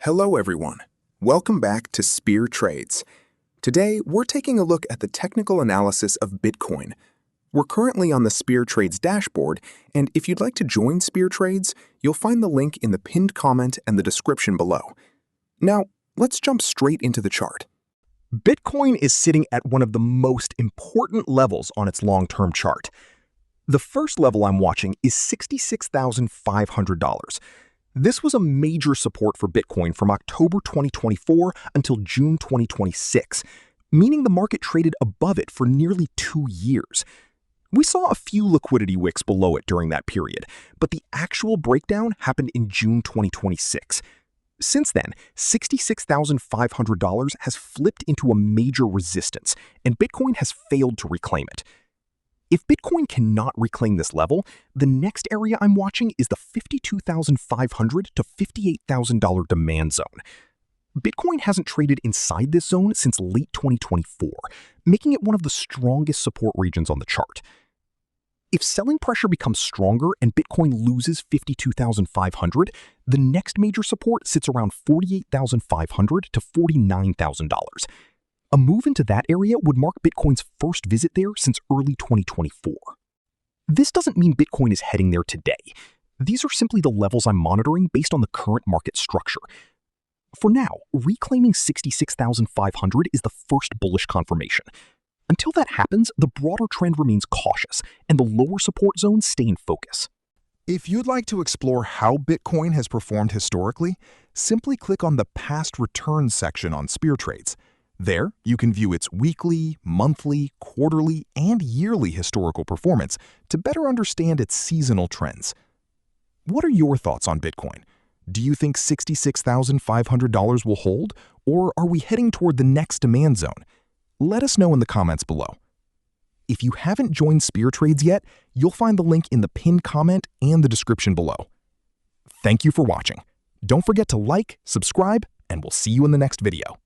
Hello everyone. Welcome back to SpearTrades. Today, we're taking a look at the technical analysis of Bitcoin. We're currently on the SpearTrades dashboard, and if you'd like to join SpearTrades, you'll find the link in the pinned comment and the description below. Now, let's jump straight into the chart. Bitcoin is sitting at one of the most important levels on its long-term chart. The first level I'm watching is $66,500. This was a major support for Bitcoin from October 2024 until June 2026, meaning the market traded above it for nearly 2 years. We saw a few liquidity wicks below it during that period, but the actual breakdown happened in June 2026. Since then, $66,500 has flipped into a major resistance, and Bitcoin has failed to reclaim it. If Bitcoin cannot reclaim this level, the next area I'm watching is the $52,500 to $58,000 demand zone. Bitcoin hasn't traded inside this zone since late 2024, making it one of the strongest support regions on the chart. If selling pressure becomes stronger and Bitcoin loses $52,500, the next major support sits around $48,500 to $49,000. A move into that area would mark Bitcoin's first visit there since early 2024. This doesn't mean Bitcoin is heading there today. These are simply the levels I'm monitoring based on the current market structure. For now, reclaiming $66,500 is the first bullish confirmation. Until that happens, the broader trend remains cautious, and the lower support zones stay in focus. If you'd like to explore how Bitcoin has performed historically, simply click on the Past Returns section on SpearTrades. There, you can view its weekly, monthly, quarterly, and yearly historical performance to better understand its seasonal trends. What are your thoughts on Bitcoin? Do you think $66,500 will hold, or are we heading toward the next demand zone? Let us know in the comments below. If you haven't joined SpearTrades yet, you'll find the link in the pinned comment and the description below. Thank you for watching. Don't forget to like, subscribe, and we'll see you in the next video.